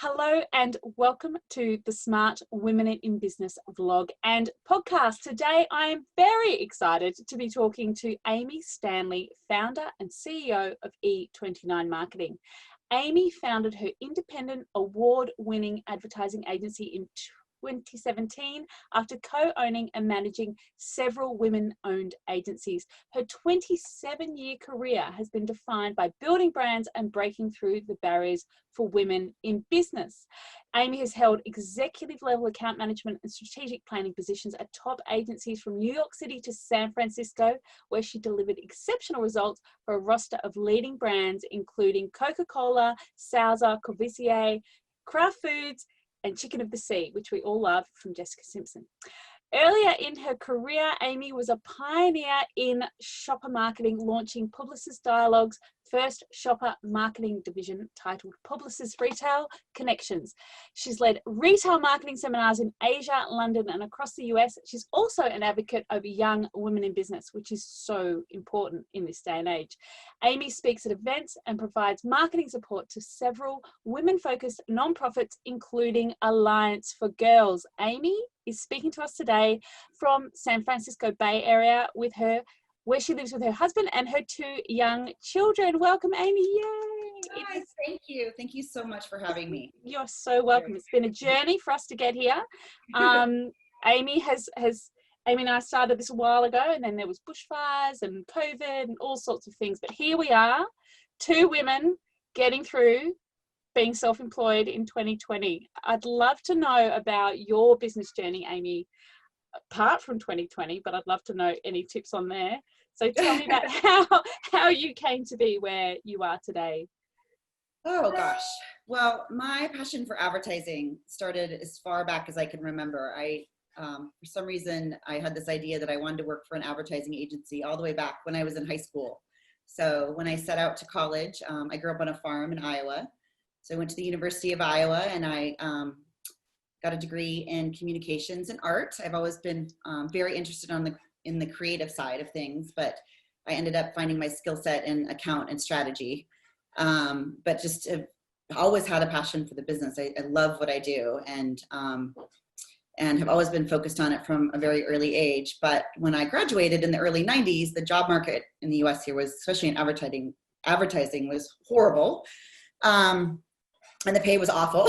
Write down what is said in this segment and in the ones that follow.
Hello and welcome to the Smart Women in Business vlog and podcast. Today I am very excited to be talking to Amie Stanley, founder and CEO of E29 Marketing. Amie founded her independent award-winning advertising agency in 2017 after co-owning and managing several women-owned agencies. Her 27-year career has been defined by building brands and breaking through the barriers for women in business. Amie has held executive level account management and strategic planning positions at top agencies from New York City to San Francisco, where she delivered exceptional results for a roster of leading brands including Coca-Cola, Sauza, Courvoisier, Kraft Foods, and Chicken of the Sea, which we all love from Jessica Simpson. Earlier in her career, Amie was a pioneer in shopper marketing, launching Publicis Dialogue's first shopper marketing division titled Publicis Retail Connections. She's led retail marketing seminars in Asia, London, and across the US. She's also an advocate of young women in business, which is so important in this day and age. Amie speaks at events and provides marketing support to several women-focused nonprofits, including Alliance for Girls. Amie is speaking to us today from San Francisco Bay Area where she lives with her husband and her two young children. Welcome, Amie. Yay! Hi, thank you. Thank you so much for having me. You're so welcome. It's been a journey for us to get here. Amie and I started this a while ago, and then there was bushfires and COVID and all sorts of things. But here we are, two women getting through being self-employed in 2020. I'd love to know about your business journey, Amie, apart from 2020, but I'd love to know any tips on there. So tell me about how you came to be where you are today. Oh gosh. Well, my passion for advertising started as far back as I can remember. For some reason, I had this idea that I wanted to work for an advertising agency all the way back when I was in high school. So when I set out to college, I grew up on a farm in Iowa. So I went to the University of Iowa and I got a degree in communications and art. I've always been very interested in the creative side of things, but I ended up finding my skill set in account and strategy. But just always had a passion for the business. I love what I do and have always been focused on it from a very early age. But when I graduated in the early 90s, the job market in the US here was, especially in advertising was horrible. And the pay was awful.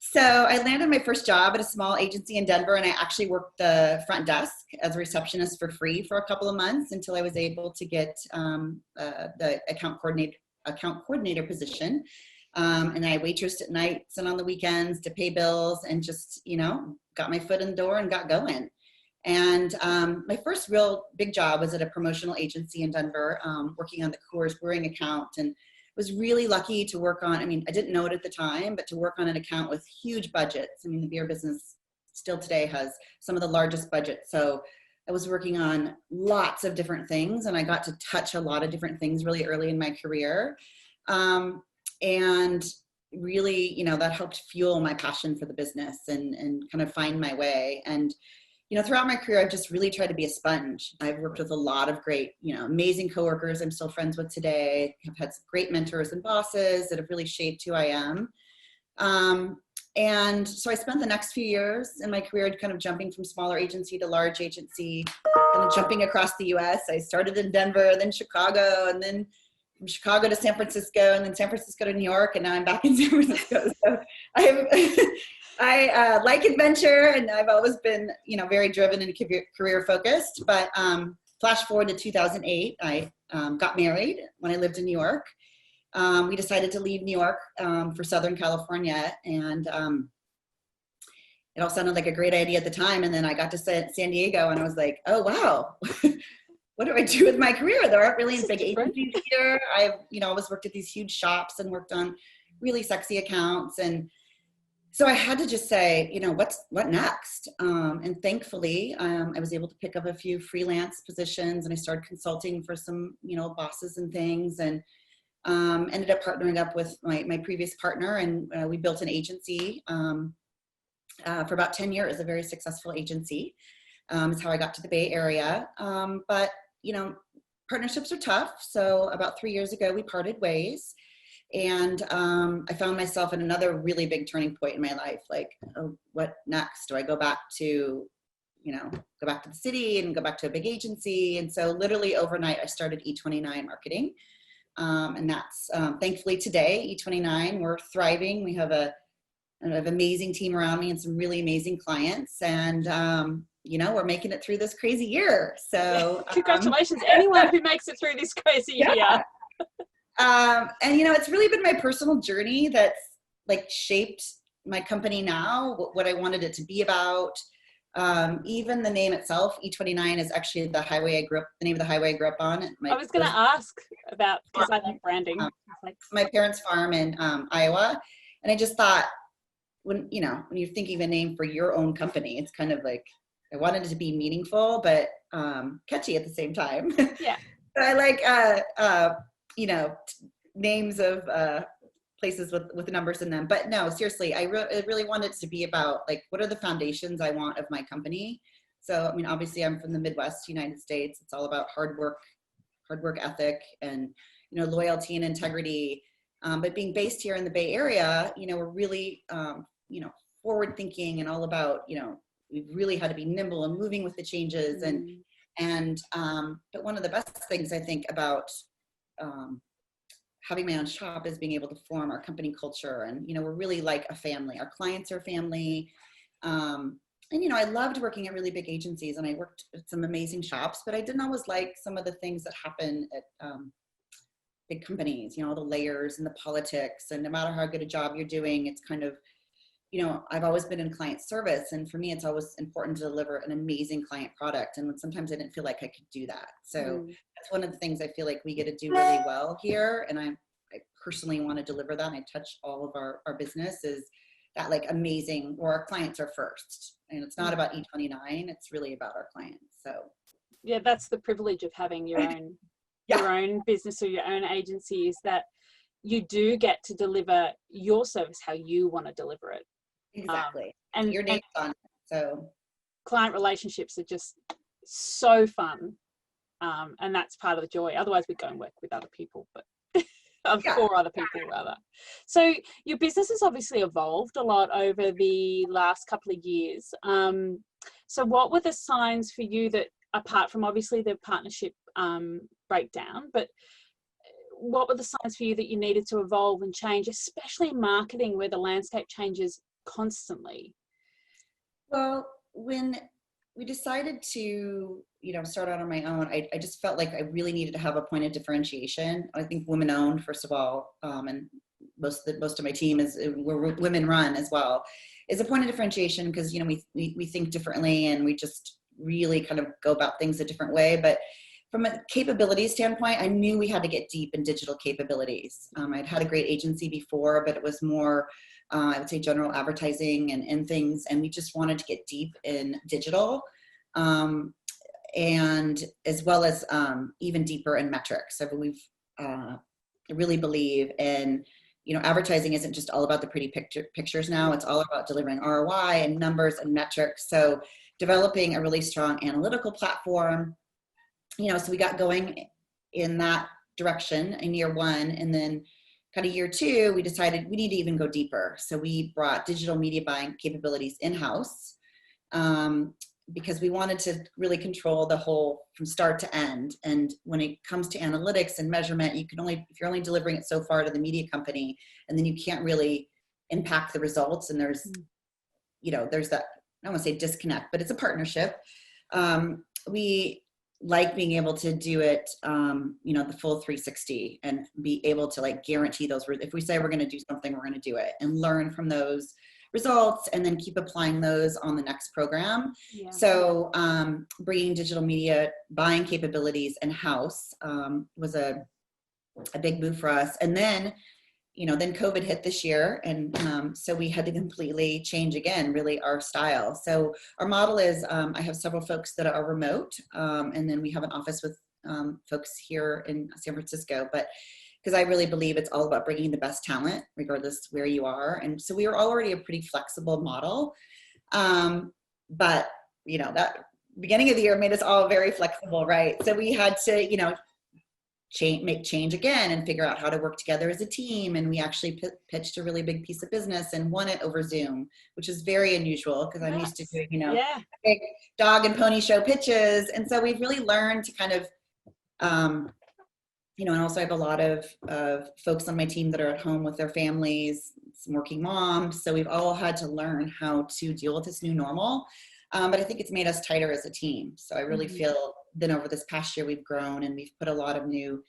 So I landed my first job at a small agency in Denver, and I actually worked the front desk as a receptionist for free for a couple of months until I was able to get the account coordinator position. And I waitressed at nights and on the weekends to pay bills and just, got my foot in the door and got going. And my first real big job was at a promotional agency in Denver, working on the Courvoisier account, and was really lucky to work on, I didn't know it at the time, but to work on an account with huge budgets. The beer business still today has some of the largest budgets. So I was working on lots of different things, and I got to touch a lot of different things really early in my career. And really, that helped fuel my passion for the business and kind of find my way. And throughout my career, I've just really tried to be a sponge. I've worked with a lot of great, amazing coworkers I'm still friends with today. I've had some great mentors and bosses that have really shaped who I am. And so I spent the next few years in my career kind of jumping from smaller agency to large agency, kind of jumping across the US. I started in Denver, then Chicago, and then from Chicago to San Francisco, and then San Francisco to New York, and now I'm back in San Francisco. So I like adventure, and I've always been, very driven and career focused. But flash forward to 2008, I got married when I lived in New York. We decided to leave New York for Southern California, and it all sounded like a great idea at the time. And then I got to San Diego, and I was like, oh wow, what do I do with my career? There aren't really big agencies here. I've always worked at these huge shops and worked on really sexy accounts, and so I had to just say, what next? And thankfully, I was able to pick up a few freelance positions, and I started consulting for some, bosses and things, and ended up partnering up with my previous partner, and we built an agency for about 10 years, a very successful agency. Is how I got to the Bay Area. But, partnerships are tough. So about 3 years ago, we parted ways. And I found myself in another really big turning point in my life. Like, oh, what next? Do I go back to, go back to the city and go back to a big agency? And so literally overnight, I started E29 Marketing. And that's thankfully today, E29, we're thriving. We have an amazing team around me and some really amazing clients. And, we're making it through this crazy year. So congratulations, anyone who makes it through this crazy year. And, it's really been my personal journey that's like shaped my company now, what I wanted it to be about. Even the name itself, E29, is actually the name of the highway I grew up on. I was going to ask about, because I like branding. My parents' farm in Iowa. And I just thought, when you're thinking of a name for your own company, it's kind of like, I wanted it to be meaningful, but catchy at the same time. Yeah. But I like, names of places with numbers in them. But no, seriously, I really wanted it to be about like, what are the foundations I want of my company? So, obviously I'm from the Midwest United States. It's all about hard work ethic and, loyalty and integrity. But being based here in the Bay Area, we're really, forward thinking and all about, we've really had to be nimble and moving with the changes. But one of the best things I think about having my own shop is being able to form our company culture. And, we're really like a family. Our clients are family. I loved working at really big agencies, and I worked at some amazing shops, but I didn't always like some of the things that happen at big companies, the layers and the politics. And no matter how good a job you're doing, it's kind of, I've always been in client service. And for me, it's always important to deliver an amazing client product. And sometimes I didn't feel like I could do that. So that's one of the things I feel like we get to do really well here. And I personally want to deliver that. And I touch all of our business is that like amazing, where our clients are first. And it's not about E29. It's really about our clients. So yeah, that's the privilege of having your own, your own business or your own agency, is that you do get to deliver your service how you want to deliver it. Exactly. And your name's on it. So client relationships are just so fun. And that's part of the joy. Otherwise we'd go and work with other people, but for other people rather. So your business has obviously evolved a lot over the last couple of years. So what were the signs for you that, apart from obviously the partnership breakdown, but what were the signs for you that you needed to evolve and change, especially in marketing where the landscape changes constantly? Well, when we decided to, start out on my own, I just felt like I really needed to have a point of differentiation. I think women owned, first of all, and most of my team we're women run as well, is a point of differentiation because, we think differently and we just really kind of go about things a different way. But from a capability standpoint, I knew we had to get deep in digital capabilities. I'd had a great agency before, but it was more, I would say, general advertising and things. And we just wanted to get deep in digital, and as well as even deeper in metrics. I really believe in, advertising isn't just all about the pretty pictures now. It's all about delivering ROI and numbers and metrics. So developing a really strong analytical platform, so we got going in that direction in year one. And then kind of year two, we decided we need to even go deeper. So we brought digital media buying capabilities in-house, because we wanted to really control the whole from start to end. And when it comes to analytics and measurement, if you're only delivering it so far to the media company, and then you can't really impact the results. And there's that, I don't want to say disconnect, but it's a partnership. We like being able to do it, the full 360 and be able to like guarantee those. If we say we're going to do something, we're going to do it and learn from those results and then keep applying those on the next program. Yeah. So bringing digital media buying capabilities in-house was a big move for us. And then, then COVID hit this year. And so we had to completely change again, really our style. So our model is, I have several folks that are remote. And then we have an office with folks here in San Francisco, but because I really believe it's all about bringing the best talent, regardless where you are. And so we were already a pretty flexible model. But, that beginning of the year made us all very flexible, right? So we had to, make change again and figure out how to work together as a team. And we actually pitched a really big piece of business and won it over Zoom, which is very unusual because I'm used to doing, big dog and pony show pitches. And so we've really learned to kind of, and also I have a lot of folks on my team that are at home with their families, some working moms. So we've all had to learn how to deal with this new normal. But I think it's made us tighter as a team. So I really feel then over this past year, we've grown and we've put a lot of new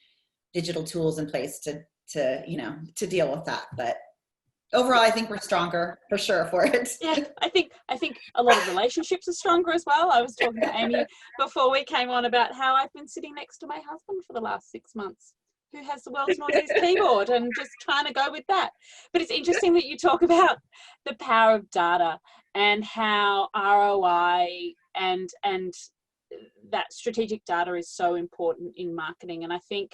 digital tools in place to deal with that. But overall, I think we're stronger for sure for it. Yeah, I think a lot of relationships are stronger as well. I was talking to Amy before we came on about how I've been sitting next to my husband for the last 6 months, who has the world's noisiest keyboard, and just trying to go with that. But it's interesting that you talk about the power of data and how ROI and that strategic data is so important in marketing. And I think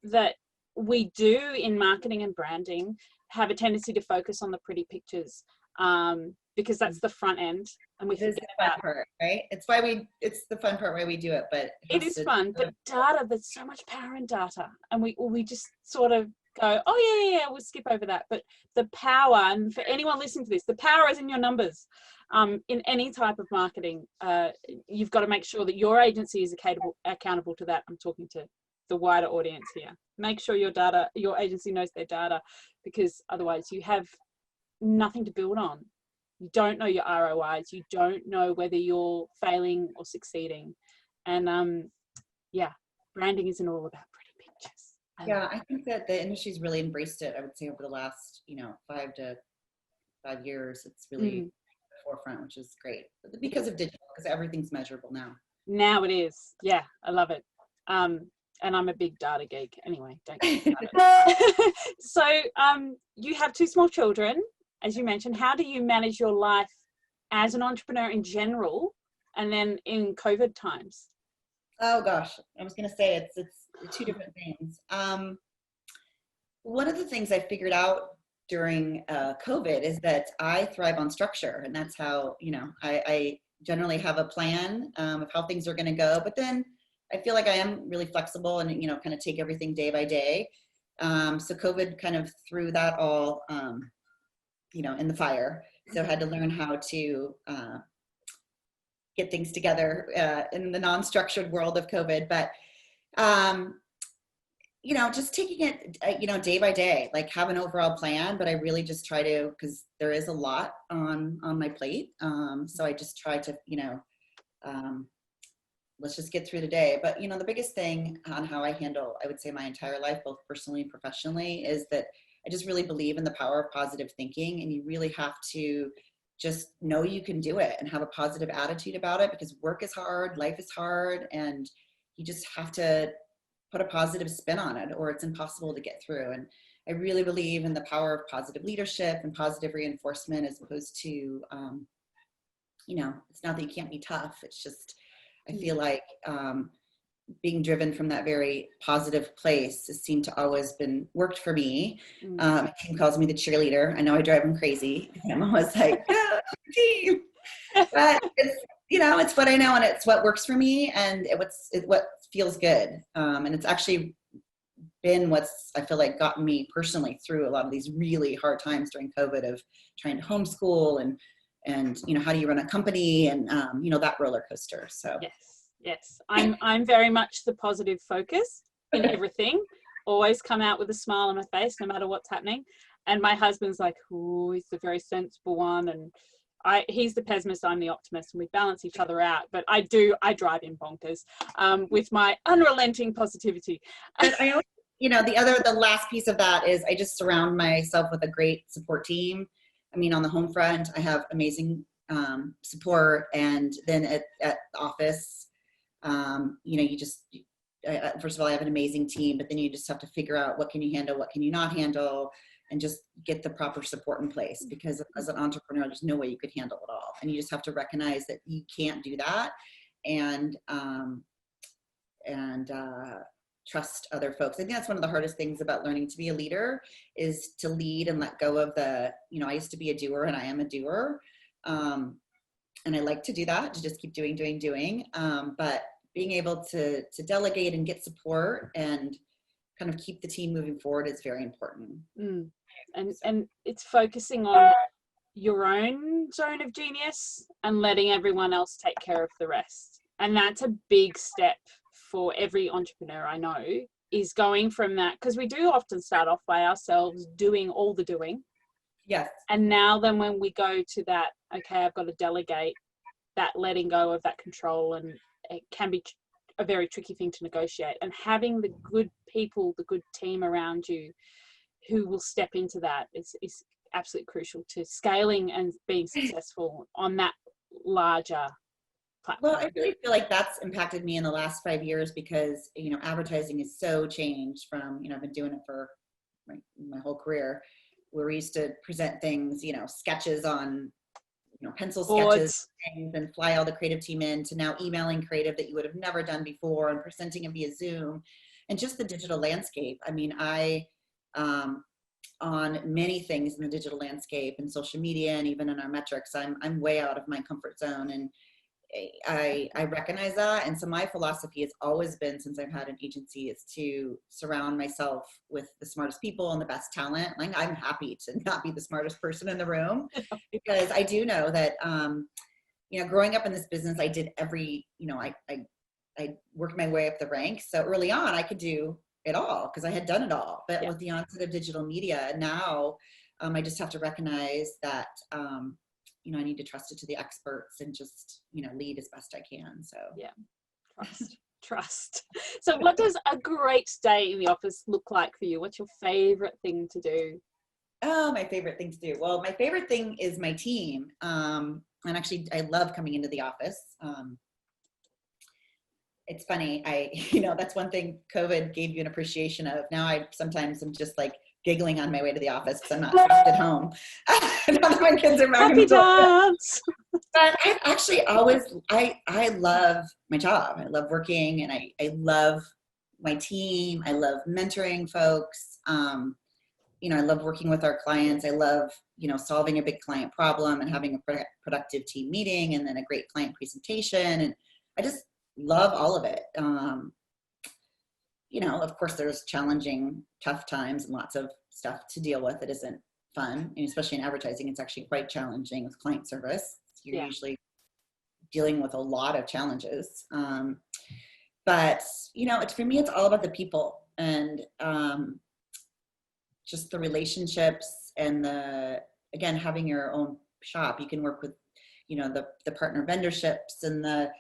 that we do in marketing and branding have a tendency to focus on the pretty pictures, because that's the front end, and we forget about the fun part, right? It's the fun part why we do it, but it is fun. But data, there's so much power in data, and we just sort of go, oh yeah, we'll skip over that. But the power, and for anyone listening to this, the power is in your numbers. In any type of marketing, you've got to make sure that your agency is accountable to that. I'm talking to the wider audience here. Make sure your agency knows their data, because otherwise you have nothing to build on. You don't know your ROIs. You don't know whether you're failing or succeeding. And branding isn't all about pretty pictures. I think that the industry's really embraced it. I would say over the last 5 years, it's really forefront, which is great because of digital, because everything's measurable now. Now it is. Yeah, I love it. And I'm a big data geek anyway, don't get me started. So you have 2 small children, as you mentioned. How do you manage your life as an entrepreneur in general, and then in COVID times? Oh gosh, I was going to say it's 2 different things. One of the things I figured out during COVID is that I thrive on structure, and that's how, I generally have a plan of how things are going to go, but then I feel like I am really flexible and, kind of take everything day by day. So COVID kind of threw that all, in the fire. So I had to learn how to get things together in the non-structured world of COVID. But, just taking it, day by day, like have an overall plan, but I really just try to, because there is a lot on my plate. So I just try to, let's just get through the day. But, the biggest thing on how I handle, I would say, my entire life, both personally and professionally, is that I just really believe in the power of positive thinking. And you really have to just know you can do it and have a positive attitude about it, because work is hard, life is hard, and you just have to put a positive spin on it, or it's impossible to get through. And I really believe in the power of positive leadership and positive reinforcement, as opposed to, it's not that you can't be tough. It's just, I feel like being driven from that very positive place has seemed to always been worked for me. My team calls me the cheerleader. I know I drive them crazy. I'm always like, team. But it's what I know, and it's what works for me, and it's what feels good. And it's actually been I feel like got me personally through a lot of these really hard times during COVID, of trying to homeschool and how do you run a company, and that roller coaster. So yes, I'm very much the positive focus in everything. Always come out with a smile on my face no matter what's happening. And my husband's like, oh, he's the very sensible one, and he's the pessimist, I'm the optimist, and we balance each other out. But I drive him bonkers with my unrelenting positivity. But I always, the last piece of that is I just surround myself with a great support team. I mean, on the home front, I have amazing support, and then at the office, first of all, I have an amazing team, but then you just have to figure out what can you handle, what can you not handle, and just get the proper support in place, because as an entrepreneur, there's no way you could handle it all. And you just have to recognize that you can't do that, and trust other folks. I think that's one of the hardest things about learning to be a leader, is to lead and let go of I used to be a doer, and I am a doer. And I like to do that, to just keep doing. But being able to delegate and get support, and kind of keep the team moving forward is very important. And it's focusing on your own zone of genius and letting everyone else take care of the rest. And that's a big step for every entrepreneur I know, is going from that, because we do often start off by ourselves doing all the doing. Yes. And now then when we go to that, okay, I've got to delegate, that letting go of that control, and it can be a very tricky thing to negotiate. And having the good people, the good team around you who will step into that is absolutely crucial to scaling and being successful on that larger platform. Well, I really feel like that's impacted me in the last 5 years because, advertising is so changed from, I've been doing it for my whole career, where we used to present things, sketches on, pencil sketches and fly all the creative team in, to now emailing creative that you would have never done before and presenting it via Zoom, and just the digital landscape. I mean, on many things in the digital landscape and social media and even in our metrics, I'm way out of my comfort zone, and I recognize that. And so my philosophy has always been, since I've had an agency, is to surround myself with the smartest people and the best talent. Like, I'm happy to not be the smartest person in the room, because I do know that, growing up in this business, I did I worked my way up the ranks. So early on, I could do it all because I had done it all. But with the onset of digital media, now I just have to recognize that, I need to trust it to the experts and just, lead as best I can. So trust. So what does a great day in the office look like for you? What's your favorite thing to do? Oh, my favorite thing to do. Well, my favorite thing is my team. And actually, I love coming into the office. It's funny. That's one thing COVID gave you an appreciation of. Now I sometimes am just like giggling on my way to the office because I'm not stressed at home. Now that my kids are back Happy dance. But I actually I love my job. I love working, and I love my team. I love mentoring folks. I love working with our clients. I love, solving a big client problem and having a productive team meeting and then a great client presentation. And I just love all of it. Of course there's challenging, tough times and lots of stuff to deal with that isn't fun. And especially in advertising, it's actually quite challenging with client service. You're usually dealing with a lot of challenges. But, for me, it's all about the people and just the relationships and again, having your own shop. You can work with, the partner vendorships and the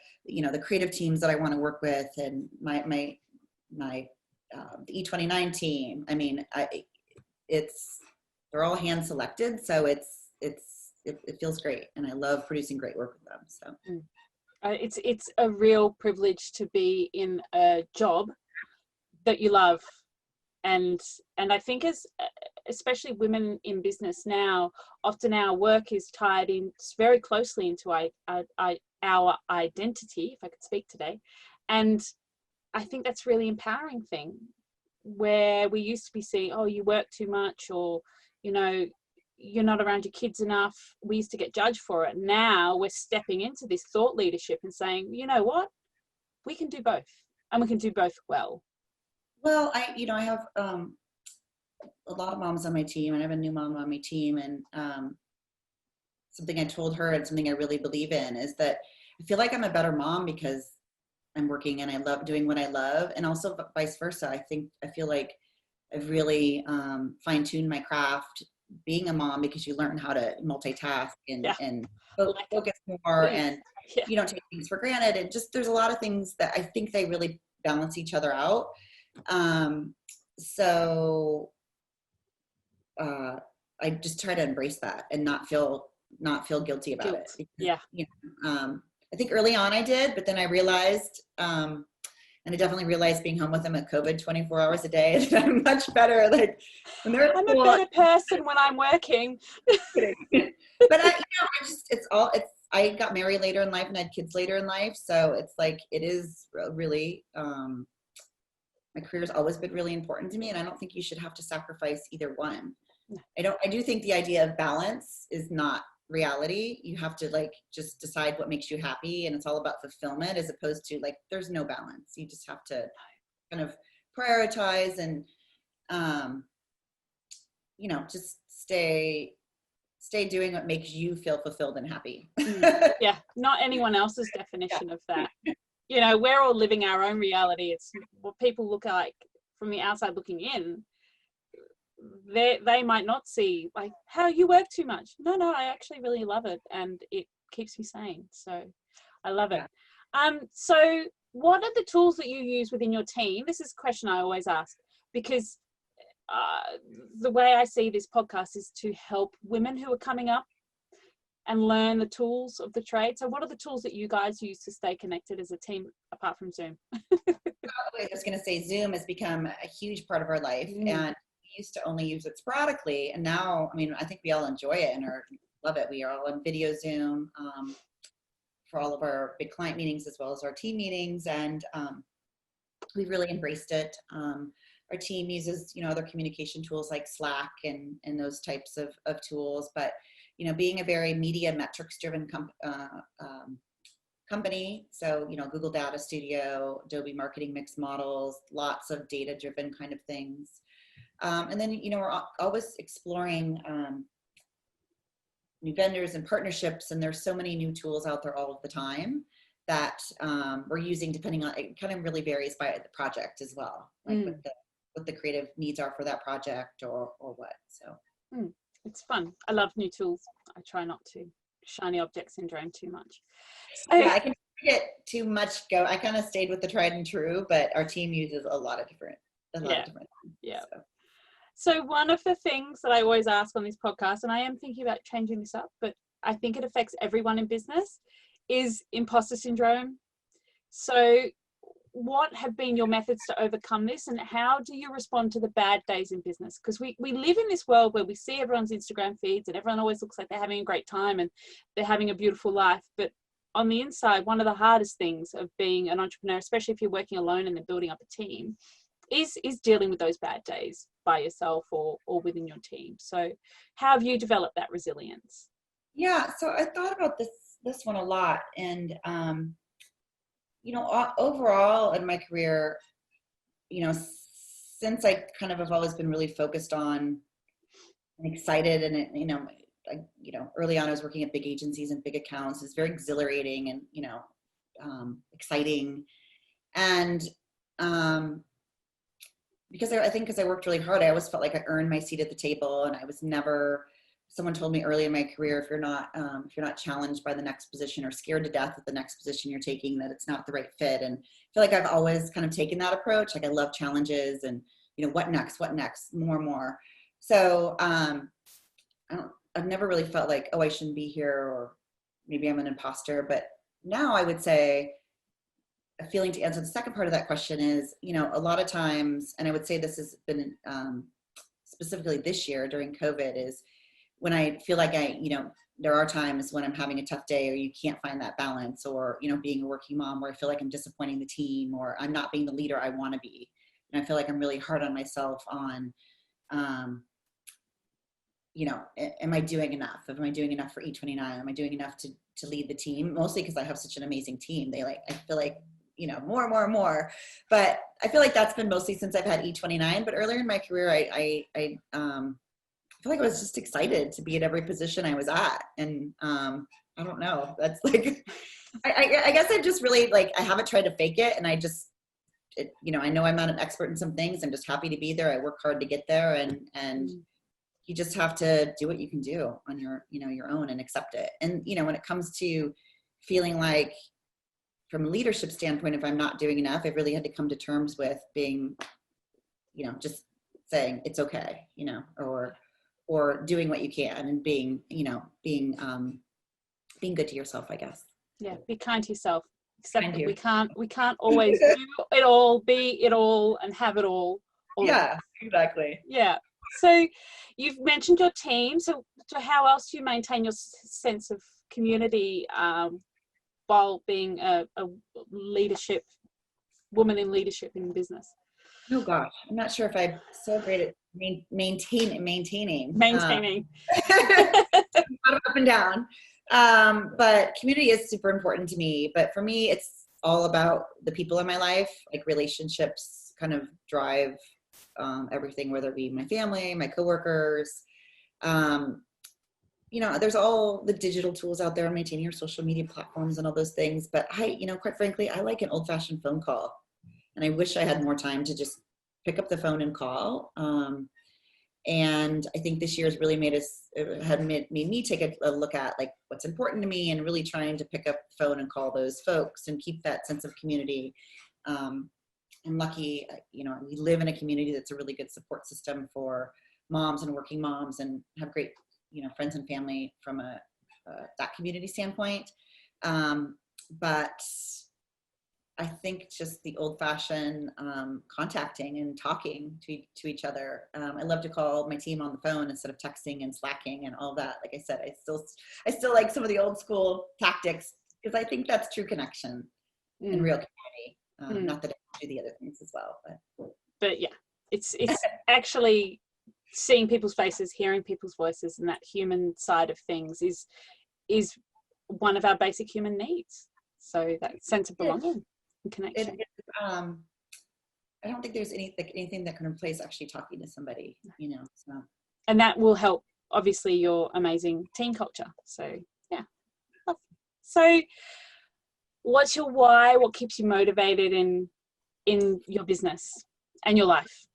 creative teams that I want to work with, and my the E29 team. I mean, they're all hand selected. So it feels great. And I love producing great work with them. So it's a real privilege to be in a job that you love. And I think especially women in business now, often our work is tied in very closely into our identity, if I could speak today. And I think that's really empowering thing, where we used to be saying, oh, you work too much, or, you're not around your kids enough. We used to get judged for it. Now we're stepping into this thought leadership and saying, you know what, we can do both, and we can do both well. Well, I have a lot of moms on my team, and I have a new mom on my team. And something I told her, and something I really believe in, is that I feel like I'm a better mom because I'm working and I love doing what I love, and also vice versa. I feel like I've really fine-tuned my craft being a mom, because you learn how to multitask and focus more, and you don't take things for granted. And just, there's a lot of things that I think they really balance each other out. So I just try to embrace that and not feel guilty about it. Because, I think early on I did, but then I realized, and I definitely realized being home with them at COVID 24 hours a day, that I'm much better. Like, when they're I'm a better person when I'm working. But I got married later in life and had kids later in life. So it's like, it is really, my career has always been really important to me. And I don't think you should have to sacrifice either one. I do think the idea of balance is not reality. You have to just decide what makes you happy, and it's all about fulfillment, as opposed to there's no balance. You just have to kind of prioritize and, just stay doing what makes you feel fulfilled and happy. Yeah, not anyone else's definition of that. We're all living our own reality. It's what people look like from the outside looking in. They might not see like, how you work too much. No, I actually really love it, and it keeps me sane. So I love it. So what are the tools that you use within your team? This is a question I always ask, because the way I see this podcast is to help women who are coming up and learn the tools of the trade. So what are the tools that you guys use to stay connected as a team apart from Zoom? I was going to say Zoom has become a huge part of our life, and we used to only use it sporadically. And now, I think we all enjoy it and love it. We are all on video Zoom for all of our big client meetings as well as our team meetings. And we've really embraced it. Our team uses, other communication tools like Slack and those types of tools. But, being a very media metrics driven company. So, Google Data Studio, Adobe Marketing Mix Models, lots of data driven kind of things. And then, we're always exploring new vendors and partnerships. And there's so many new tools out there all of the time that we're using, depending on, it kind of really varies by the project as well. Like what the creative needs are for that project or what. So it's fun. I love new tools. I try not to shiny object syndrome too much. So, yeah, I can get too much go. I kind of stayed with the tried and true, but our team uses a lot of different things. Yeah. So one of the things that I always ask on this podcast, and I am thinking about changing this up, but I think it affects everyone in business, is imposter syndrome. So what have been your methods to overcome this, and how do you respond to the bad days in business? Because we live in this world where we see everyone's Instagram feeds and everyone always looks like they're having a great time and they're having a beautiful life. But on the inside, one of the hardest things of being an entrepreneur, especially if you're working alone and then building up a team, is dealing with those bad days by yourself or within your team. So how have you developed that resilience? Yeah, so I thought about this one a lot, and overall in my career, since I kind of have always been really focused on and excited, and early on I was working at big agencies and big accounts. It's very exhilarating and exciting, and because I worked really hard, I always felt like I earned my seat at the table, and I was never. Someone told me early in my career, if you're not challenged by the next position or scared to death at the next position you're taking, that it's not the right fit. And I feel like I've always kind of taken that approach. Like I love challenges and, what next, more and more. So I've never really felt like, oh, I shouldn't be here, or maybe I'm an imposter. But now I would say a feeling to answer the second part of that question is, a lot of times, and I would say this has been specifically this year during COVID, is when I feel like there are times when I'm having a tough day, or you can't find that balance, or, being a working mom where I feel like I'm disappointing the team, or I'm not being the leader I want to be. And I feel like I'm really hard on myself on, am I doing enough? Am I doing enough for E29? Am I doing enough to lead the team? Mostly because I have such an amazing team. I feel like, more and more and more, but I feel like that's been mostly since I've had E29. But earlier in my career, I feel like I was just excited to be at every position I was at. And I don't know, that's like, I guess I just really I haven't tried to fake it. And I just, I know I'm not an expert in some things. I'm just happy to be there. I work hard to get there. And you just have to do what you can do on your, your own, and accept it. And, when it comes to feeling like, from a leadership standpoint, if I'm not doing enough, I've really had to come to terms with being, just saying it's okay, or doing what you can, and being good to yourself, I guess. Yeah, be kind to yourself. Except that we can't always do it all, be it all, and have it all. Yeah, exactly. Yeah. So you've mentioned your team. So how else do you maintain your sense of community while being a woman in leadership in business? Oh gosh, I'm not sure if I'm so great at maintaining. Up and down. But community is super important to me. But for me, it's all about the people in my life, like relationships kind of drive everything, whether it be my family, my coworkers. There's all the digital tools out there, maintaining your social media platforms and all those things. But quite frankly, I like an old-fashioned phone call. And I wish I had more time to just pick up the phone and call. And I think this year has really made me take a look at like what's important to me, and really trying to pick up the phone and call those folks and keep that sense of community. I'm lucky, we live in a community that's a really good support system for moms and working moms, and have great, friends and family from that community standpoint. But I think just the old-fashioned contacting and talking to each other. I love to call my team on the phone instead of texting and slacking and all that. Like I said, I still like some of the old school tactics, because I think that's true connection and real community. Not that I do the other things as well, but yeah, it's actually seeing people's faces, hearing people's voices, and that human side of things is one of our basic human needs. So that sense of belonging and connection. I don't think there's anything that can replace actually talking to somebody, So. And that will help, obviously, your amazing team culture. So yeah. So what's your why? What keeps you motivated in your business and your life?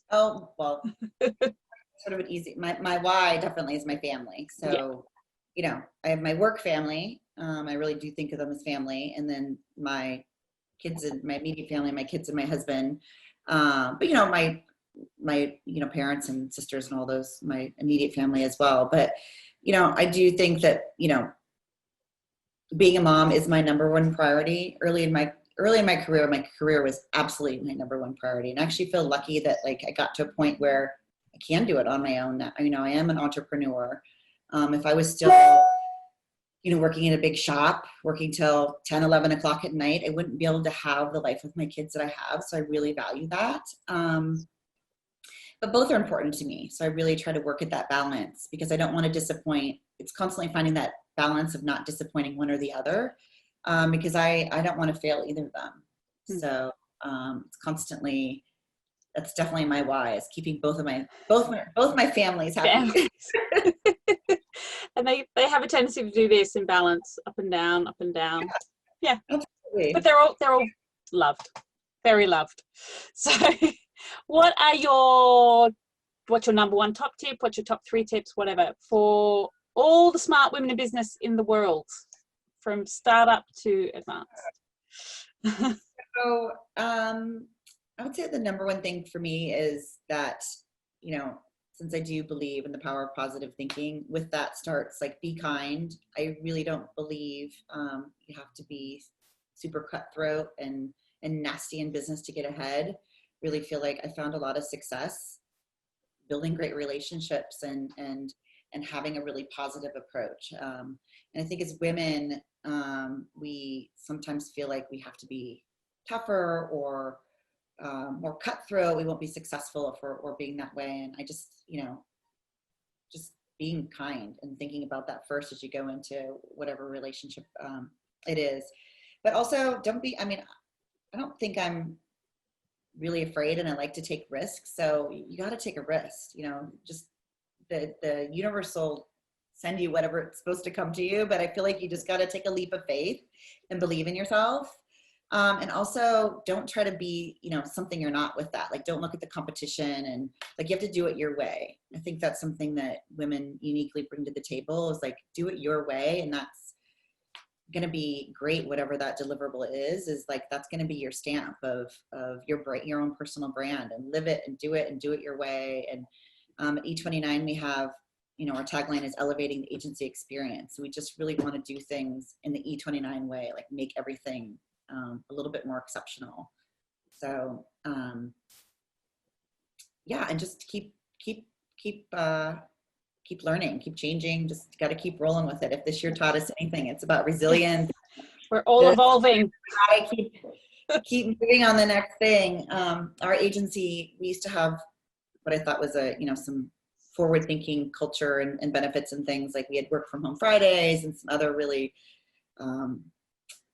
Oh, well, sort of an easy, my why definitely is my family. So, I have my work family. I really do think of them as family. And then my kids and my immediate family, my kids and my husband. But, my parents and sisters and all those, my immediate family as well. But, I do think that, being a mom is my number one priority. Early in my career was absolutely my number one priority. And I actually feel lucky that I got to a point where I can do it on my own. I am an entrepreneur. If I was still, working in a big shop, working till 10, 11 o'clock at night, I wouldn't be able to have the life with my kids that I have. So I really value that. But both are important to me. So I really try to work at that balance, because I don't want to disappoint. It's constantly finding that balance of not disappointing one or the other. Because I don't want to fail either of them. So it's constantly, that's definitely my why, is keeping both my families happy. And they have a tendency to do this in balance, up and down, up and down. Yeah. Absolutely. But they're all loved, very loved. So what's your number one top tip? What's your top 3 tips, whatever, for all the smart women in business in the world, from startup to advanced? So I would say the number one thing for me is that, since I do believe in the power of positive thinking, with that starts be kind. I really don't believe you have to be super cutthroat and nasty in business to get ahead. Really feel like I found a lot of success building great relationships and having a really positive approach. And I think as women, we sometimes feel like we have to be tougher or more cutthroat. We won't be successful if we're being that way. And I just, just being kind and thinking about that first as you go into whatever relationship it is. But also I don't think I'm really afraid, and I like to take risks. So you got to take a risk, just the universe will send you whatever it's supposed to come to you. But I feel like you just got to take a leap of faith and believe in yourself. And also don't try to be, something you're not with that. Don't look at the competition, and you have to do it your way. I think that's something that women uniquely bring to the table, is do it your way. And that's going to be great. Whatever that deliverable is that's going to be your stamp of your own personal brand, and live it and do it your way. And at E29, we have, our tagline is elevating the agency experience. So we just really want to do things in the E29 way, make everything a little bit more exceptional. So and just keep learning, keep changing. Just got to keep rolling with it. If this year taught us anything, it's about resilience. We're all evolving. Keep moving on the next thing. Our agency, we used to have what I thought was some forward-thinking culture and benefits and things. We had work from home Fridays and some other really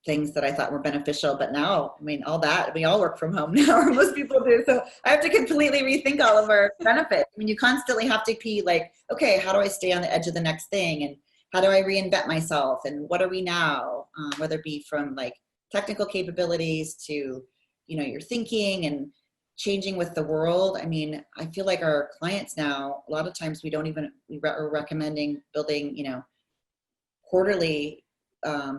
things that I thought were beneficial. But now, I mean, all that, we all work from home now, or most people do. So I have to completely rethink all of our benefits. I mean, you constantly have to be like, okay, how do I stay on the edge of the next thing? And how do I reinvent myself? And what are we now? Whether it be from like technical capabilities to, you know, your thinking and changing with the world. I mean, I feel like our clients now, a lot of times we're recommending building, you know, quarterly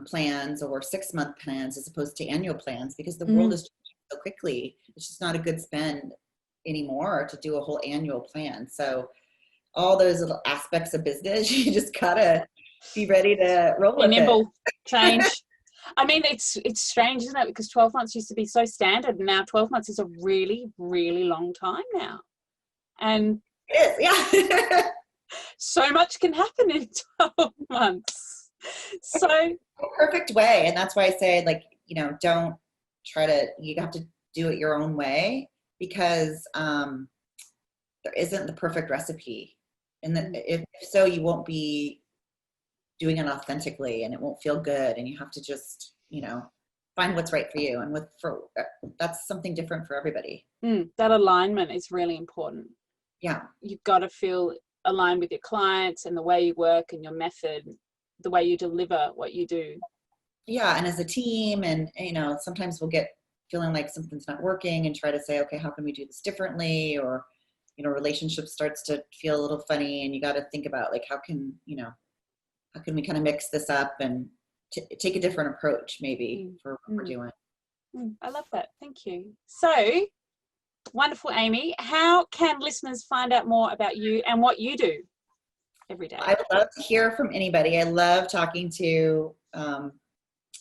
plans or 6-month plans as opposed to annual plans, because the world is changing so quickly. It's just not a good spend anymore to do a whole annual plan. So all those little aspects of business, you just gotta be ready to roll with nimble, it. change. I mean, it's strange, isn't it? Because 12 months used to be so standard, and now 12 months is a really, really long time now. And it is, yeah. So much can happen in 12 months. So a perfect way. And that's why I say, like, you know, don't try to, you have to do it your own way, because there isn't the perfect recipe. And then if so, you won't be doing it authentically, and it won't feel good. And you have to just, you know, find what's right for you. And that's something different for everybody. That alignment is really important. Yeah. You've got to feel aligned with your clients and the way you work and your method, the way you deliver what you do. Yeah. And as a team, and, you know, sometimes we'll get feeling like something's not working and try to say, okay, how can we do this differently? Or, you know, relationship starts to feel a little funny, and you got to think about, like, how can we kind of mix this up and take a different approach maybe for what we're doing. I love that. Thank you. So wonderful, Amie. How can listeners find out more about you and what you do every day? I would love to hear from anybody. I love talking to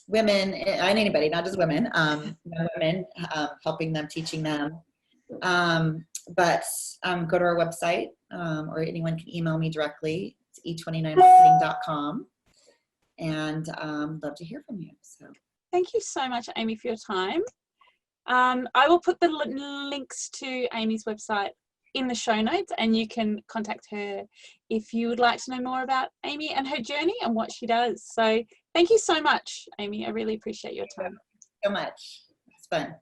women, and anybody, not just women, women, helping them, teaching them. But go to our website, or anyone can email me directly. It's E29Marketing.com. And love to hear from you. So thank you so much, Amie, for your time. I will put the links to Amie's website in the show notes, and you can contact her if you would like to know more about Amie and her journey and what she does. So thank you so much, Amie. I really appreciate your time. Thank you so much. It's fun.